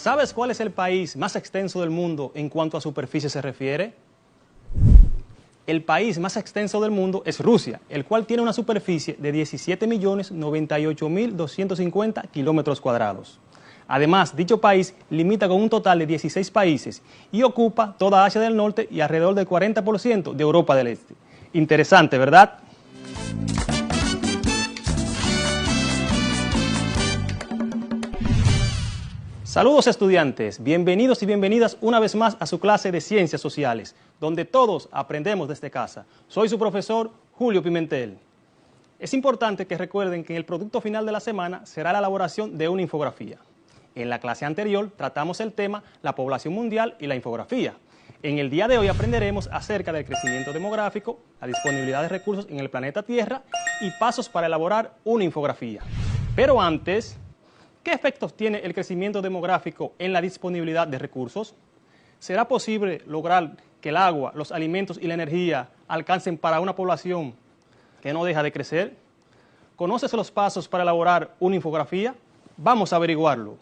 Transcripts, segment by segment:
¿Sabes cuál es el país más extenso del mundo en cuanto a superficie se refiere? El país más extenso del mundo es Rusia, el cual tiene una superficie de 17.098.250 kilómetros cuadrados. Además, dicho país limita con un total de 16 países y ocupa toda Asia del Norte y alrededor del 40% de Europa del Este. Interesante, ¿verdad? Saludos estudiantes, bienvenidos y bienvenidas una vez más a su clase de Ciencias Sociales, donde todos aprendemos desde casa. Soy su profesor Julio Pimentel. Es importante que recuerden que el producto final de la semana será la elaboración de una infografía. En la clase anterior tratamos el tema la población mundial y la infografía. En el día de hoy aprenderemos acerca del crecimiento demográfico, la disponibilidad de recursos en el planeta Tierra y pasos para elaborar una infografía. Pero antes, ¿qué efectos tiene el crecimiento demográfico en la disponibilidad de recursos? ¿Será posible lograr que el agua, los alimentos y la energía alcancen para una población que no deja de crecer? ¿Conoces los pasos para elaborar una infografía? Vamos a averiguarlo.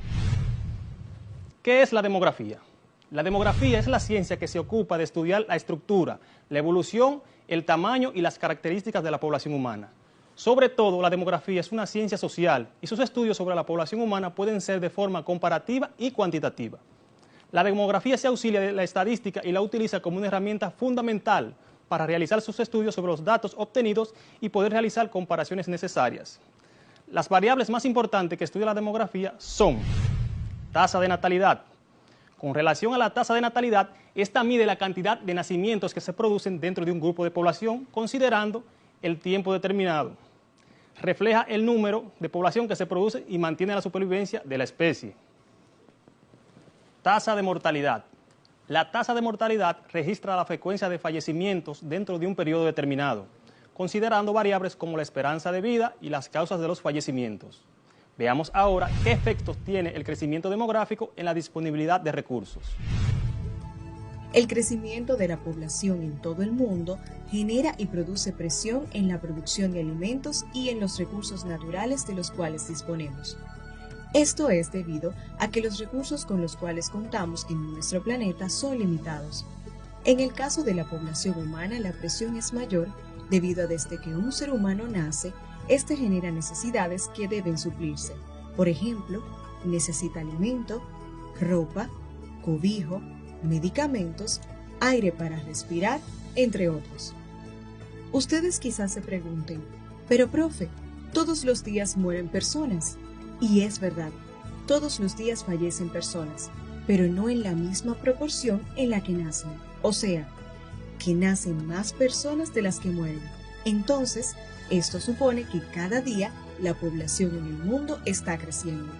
¿Qué es la demografía? La demografía es la ciencia que se ocupa de estudiar la estructura, la evolución, el tamaño y las características de la población humana. Sobre todo, la demografía es una ciencia social y sus estudios sobre la población humana pueden ser de forma comparativa y cuantitativa. La demografía se auxilia de la estadística y la utiliza como una herramienta fundamental para realizar sus estudios sobre los datos obtenidos y poder realizar comparaciones necesarias. Las variables más importantes que estudia la demografía son tasa de natalidad. Con relación a la tasa de natalidad, esta mide la cantidad de nacimientos que se producen dentro de un grupo de población, considerando el tiempo determinado. Refleja el número de población que se produce y mantiene la supervivencia de la especie. Tasa de mortalidad. La tasa de mortalidad registra la frecuencia de fallecimientos dentro de un periodo determinado, considerando variables como la esperanza de vida y las causas de los fallecimientos. Veamos ahora qué efectos tiene el crecimiento demográfico en la disponibilidad de recursos. El crecimiento de la población en todo el mundo genera y produce presión en la producción de alimentos y en los recursos naturales de los cuales disponemos. Esto es debido a que los recursos con los cuales contamos en nuestro planeta son limitados. En el caso de la población humana, la presión es mayor debido a desde que un ser humano nace, este genera necesidades que deben suplirse. Por ejemplo, necesita alimento, ropa, cobijo, medicamentos, aire para respirar, entre otros. Ustedes quizás se pregunten, pero profe, todos los días mueren personas. Y es verdad, todos los días fallecen personas, pero no en la misma proporción en la que nacen. O sea, que nacen más personas de las que mueren. Entonces, esto supone que cada día la población en el mundo está creciendo.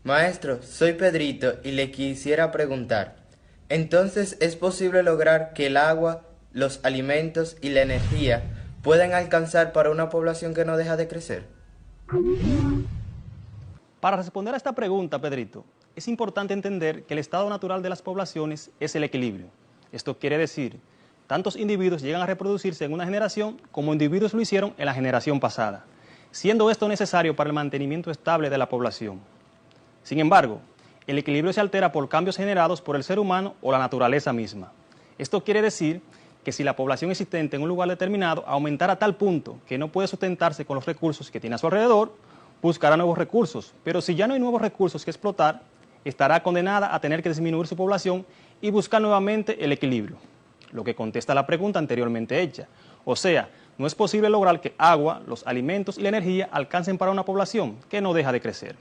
Maestro, soy Pedrito y le quisiera preguntar, ¿entonces es posible lograr que el agua, los alimentos y la energía puedan alcanzar para una población que no deja de crecer? Para responder a esta pregunta, Pedrito, es importante entender que el estado natural de las poblaciones es el equilibrio. Esto quiere decir, tantos individuos llegan a reproducirse en una generación como individuos lo hicieron en la generación pasada, siendo esto necesario para el mantenimiento estable de la población. Sin embargo, el equilibrio se altera por cambios generados por el ser humano o la naturaleza misma. Esto quiere decir que si la población existente en un lugar determinado aumentara a tal punto que no puede sustentarse con los recursos que tiene a su alrededor, buscará nuevos recursos, pero si ya no hay nuevos recursos que explotar, estará condenada a tener que disminuir su población y buscar nuevamente el equilibrio, lo que contesta la pregunta anteriormente hecha. O sea, no es posible lograr que agua, los alimentos y la energía alcancen para una población que no deja de crecer.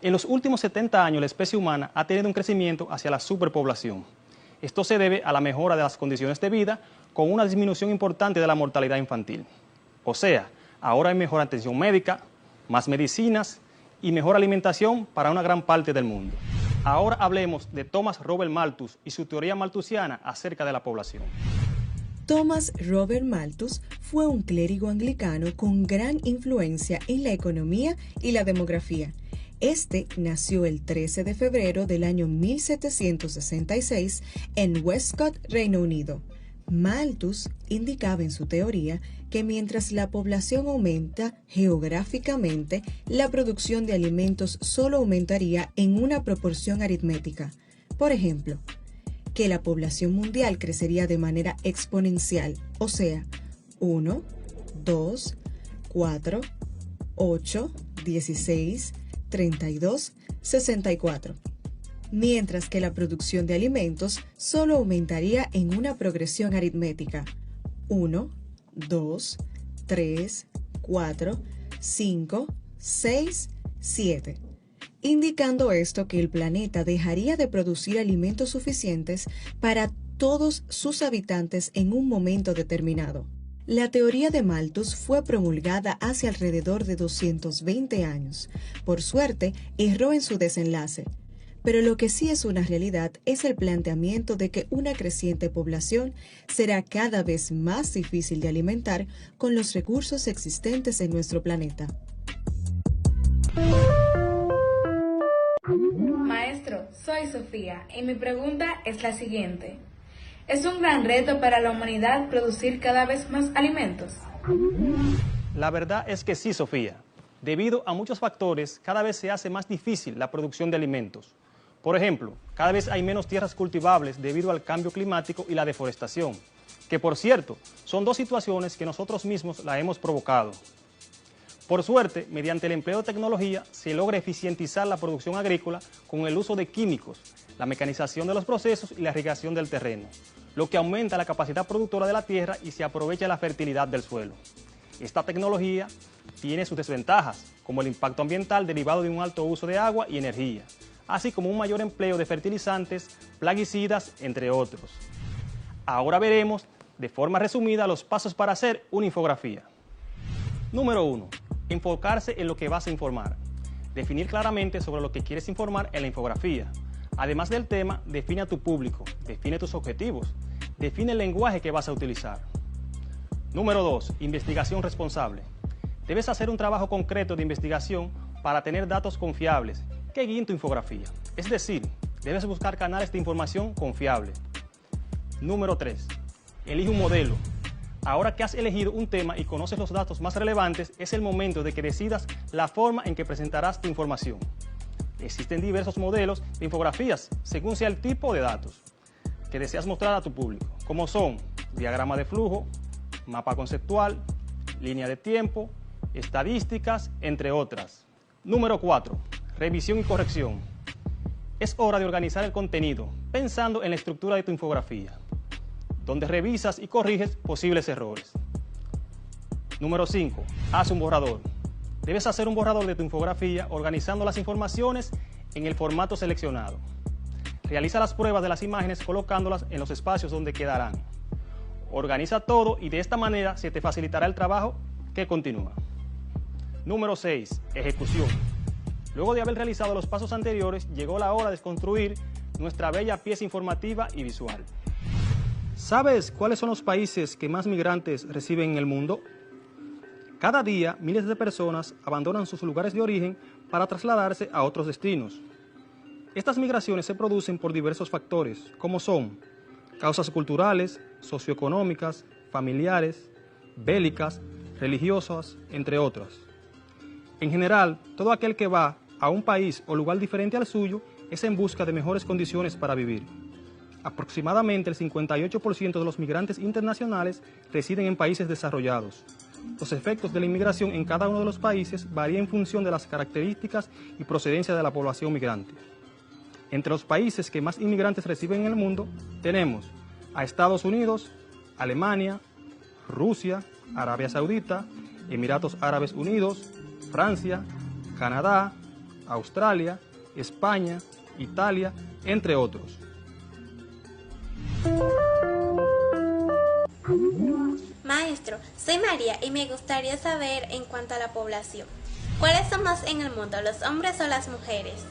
En los últimos 70 años la especie humana ha tenido un crecimiento hacia la superpoblación. Esto se debe a la mejora de las condiciones de vida con una disminución importante de la mortalidad infantil. O sea, ahora hay mejor atención médica, más medicinas y mejor alimentación para una gran parte del mundo. Ahora hablemos de Thomas Robert Malthus y su teoría malthusiana acerca de la población. Thomas Robert Malthus fue un clérigo anglicano con gran influencia en la economía y la demografía. Este nació el 13 de febrero del año 1766 en Westcott, Reino Unido. Malthus indicaba en su teoría que mientras la población aumenta geográficamente, la producción de alimentos solo aumentaría en una proporción aritmética. Por ejemplo, que la población mundial crecería de manera exponencial, o sea, 1, 2, 4, 8, 16, 32, 64. Mientras que la producción de alimentos solo aumentaría en una progresión aritmética, 1, 2, 3, 4, 5, 6, 7. Indicando esto que el planeta dejaría de producir alimentos suficientes para todos sus habitantes en un momento determinado. La teoría de Malthus fue promulgada hace alrededor de 220 años. Por suerte, erró en su desenlace. Pero lo que sí es una realidad es el planteamiento de que una creciente población será cada vez más difícil de alimentar con los recursos existentes en nuestro planeta. Maestro, soy Sofía y mi pregunta es la siguiente. ¿Es un gran reto para la humanidad producir cada vez más alimentos? La verdad es que sí, Sofía. Debido a muchos factores, cada vez se hace más difícil la producción de alimentos. Por ejemplo, cada vez hay menos tierras cultivables debido al cambio climático y la deforestación, que por cierto, son dos situaciones que nosotros mismos la hemos provocado. Por suerte, mediante el empleo de tecnología, se logra eficientizar la producción agrícola con el uso de químicos, la mecanización de los procesos y la irrigación del terreno, lo que aumenta la capacidad productora de la tierra y se aprovecha la fertilidad del suelo. Esta tecnología tiene sus desventajas, como el impacto ambiental derivado de un alto uso de agua y energía, así como un mayor empleo de fertilizantes, plaguicidas, entre otros. Ahora veremos, de forma resumida, los pasos para hacer una infografía. Número 1. Enfocarse en lo que vas a informar. Definir claramente sobre lo que quieres informar en la infografía. Además del tema, define a tu público, define tus objetivos, define el lenguaje que vas a utilizar. Número 2. Investigación responsable. Debes hacer un trabajo concreto de investigación para tener datos confiables que guíen tu infografía. Es decir, debes buscar canales de información confiables. Número 3. Elige un modelo. Ahora que has elegido un tema y conoces los datos más relevantes, es el momento de que decidas la forma en que presentarás tu información. Existen diversos modelos de infografías, según sea el tipo de datos que deseas mostrar a tu público, como son diagrama de flujo, mapa conceptual, línea de tiempo, estadísticas, entre otras. Número 4. Revisión y corrección. Es hora de organizar el contenido, pensando en la estructura de tu infografía, donde revisas y corriges posibles errores. Número 5. Haz un borrador. Debes hacer un borrador de tu infografía organizando las informaciones en el formato seleccionado. Realiza las pruebas de las imágenes colocándolas en los espacios donde quedarán. Organiza todo y de esta manera se te facilitará el trabajo que continúa. Número 6. Ejecución. Luego de haber realizado los pasos anteriores, llegó la hora de construir nuestra bella pieza informativa y visual. ¿Sabes cuáles son los países que más migrantes reciben en el mundo? Cada día, miles de personas abandonan sus lugares de origen para trasladarse a otros destinos. Estas migraciones se producen por diversos factores, como son causas culturales, socioeconómicas, familiares, bélicas, religiosas, entre otras. En general, todo aquel que va a un país o lugar diferente al suyo es en busca de mejores condiciones para vivir. Aproximadamente el 58% de los migrantes internacionales residen en países desarrollados. Los efectos de la inmigración en cada uno de los países varían en función de las características y procedencia de la población migrante. Entre los países que más inmigrantes reciben en el mundo, tenemos a Estados Unidos, Alemania, Rusia, Arabia Saudita, Emiratos Árabes Unidos, Francia, Canadá, Australia, España, Italia, entre otros. Maestro, soy María y me gustaría saber en cuanto a la población. ¿Cuáles son más en el mundo, los hombres o las mujeres?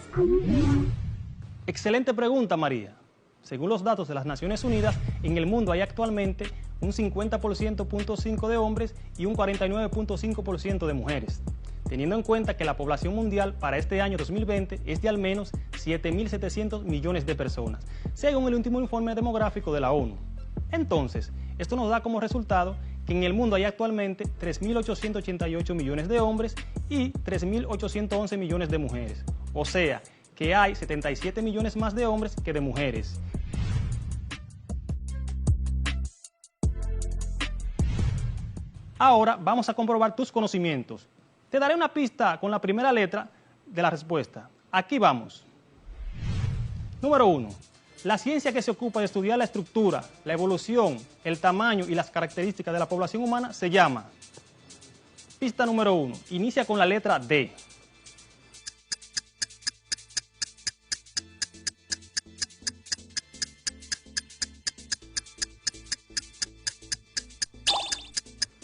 Excelente pregunta, María. Según los datos de las Naciones Unidas, en el mundo hay actualmente un 50.5% de hombres y un 49.5% de mujeres, teniendo en cuenta que la población mundial para este año 2020 es de al menos 7.700 millones de personas, según el último informe demográfico de la ONU. Entonces, esto nos da como resultado que en el mundo hay actualmente 3.888 millones de hombres y 3.811 millones de mujeres. O sea, que hay 77 millones más de hombres que de mujeres. Ahora vamos a comprobar tus conocimientos. Te daré una pista con la primera letra de la respuesta. Aquí vamos. Número 1. La ciencia que se ocupa de estudiar la estructura, la evolución, el tamaño y las características de la población humana se llama. Pista número 1. Inicia con la letra D.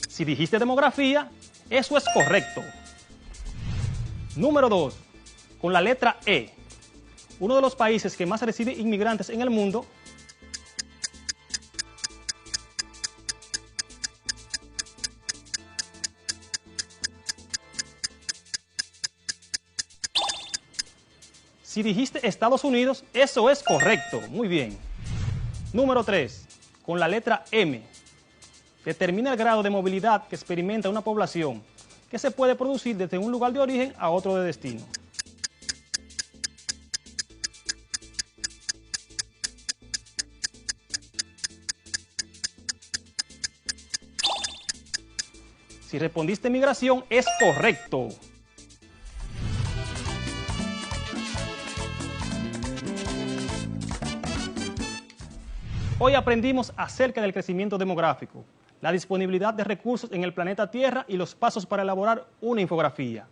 Si dijiste demografía, eso es correcto. Número 2. Con la letra E. Uno de los países que más recibe inmigrantes en el mundo. Si dijiste Estados Unidos, eso es correcto. Muy bien. Número 3. Con la letra M. Determina el grado de movilidad que experimenta una población, que se puede producir desde un lugar de origen a otro de destino. Si respondiste migración, es correcto. Hoy aprendimos acerca del crecimiento demográfico, la disponibilidad de recursos en el planeta Tierra y los pasos para elaborar una infografía.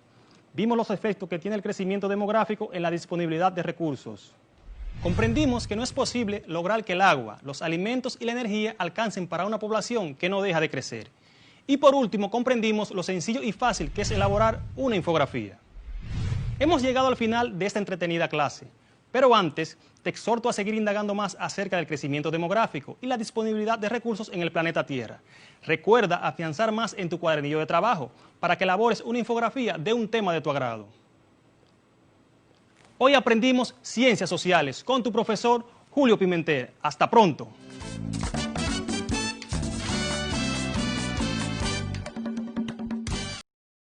Vimos los efectos que tiene el crecimiento demográfico en la disponibilidad de recursos. Comprendimos que no es posible lograr que el agua, los alimentos y la energía alcancen para una población que no deja de crecer. Y por último, comprendimos lo sencillo y fácil que es elaborar una infografía. Hemos llegado al final de esta entretenida clase, pero antes te exhorto a seguir indagando más acerca del crecimiento demográfico y la disponibilidad de recursos en el planeta Tierra. Recuerda afianzar más en tu cuadernillo de trabajo para que elabores una infografía de un tema de tu agrado. Hoy aprendimos Ciencias Sociales con tu profesor Julio Pimentel. Hasta pronto.